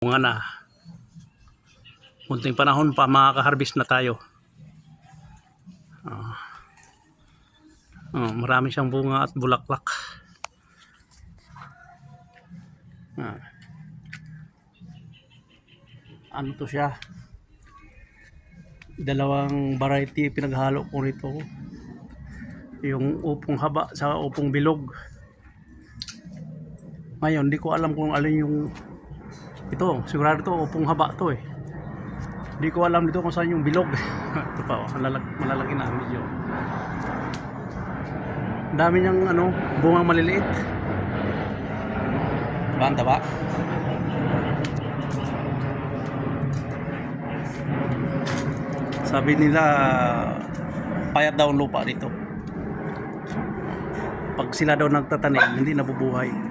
Bunga na. Kunting panahon pa makaka-harvest na tayo. Marami siyang bunga at bulaklak. Ano to siya? Dalawang variety pinaghalo ko nito. Yung upong haba sa upong bilog. Ngayon, di ko alam kung alin yung ito, sigurado to upong haba to eh. Di ko alam dito kung saan yung bilog. Ito pa, malalaki na medyo. Dami niyang bungang maliliit. Banda ba? Sabi nila payat daw ang lupa dito. Pag sila daw nagtatanim, hindi nabubuhay.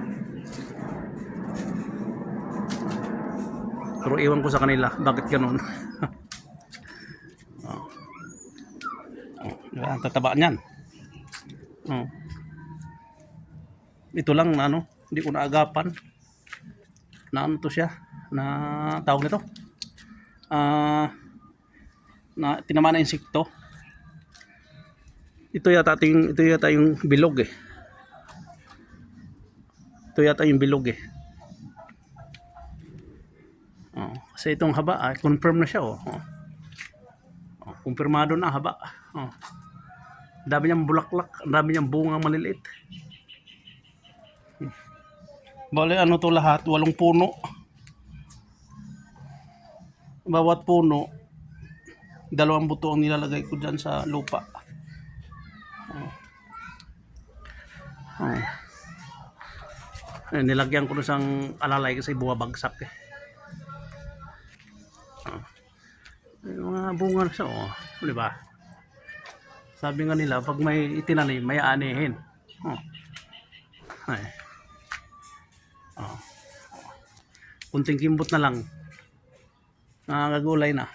Pero iwan ko sa kanila, bakit ganun? Ang tataba niyan. Ito lang na hindi ko naagapan. Na to siya? Na tawag nito? Na tinamaan na insekto. Ito yata yung bilog eh. Ito yata yung bilog eh. Kasi itong haba, confirm na siya kumpirmado na haba. Dami niyang bulaklak, dami niyang bunga maliliit. Bale to lahat, 8 puno. Bawat puno, 2 buto ang nilalagay ko dyan sa lupa. Nilagyan ko ng alalay kasi buwabagsak eh. Yung mga bunga na siya di ba? Sabi nga nila pag may itinanim may aanihin. Kunting kimbot na lang nakakagulay na.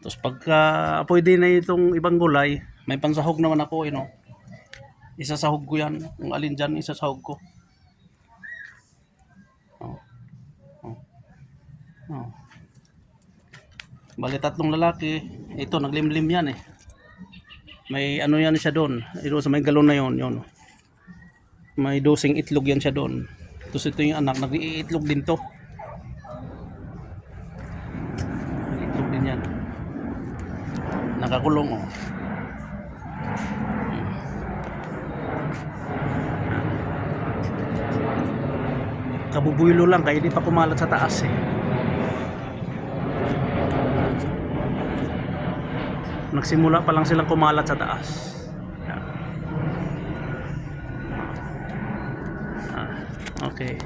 Tapos pagka pwede na itong ibang gulay, may pansahog naman ako isasahog ko yan. Kung alin dyan, isasahog ko. Bali 3 lalaki. Ito, naglimlim yan eh. May yan siya doon. Ito sa may galon na yun. May 12 itlog yan siya doon. Tapos ito yung anak, nag-iitlog din to. Itlog din yan. Nakakulong kabubuylo lang kaya di pa kumalat sa taas eh. Nagsimula pa lang silang kumalat sa taas. Okay.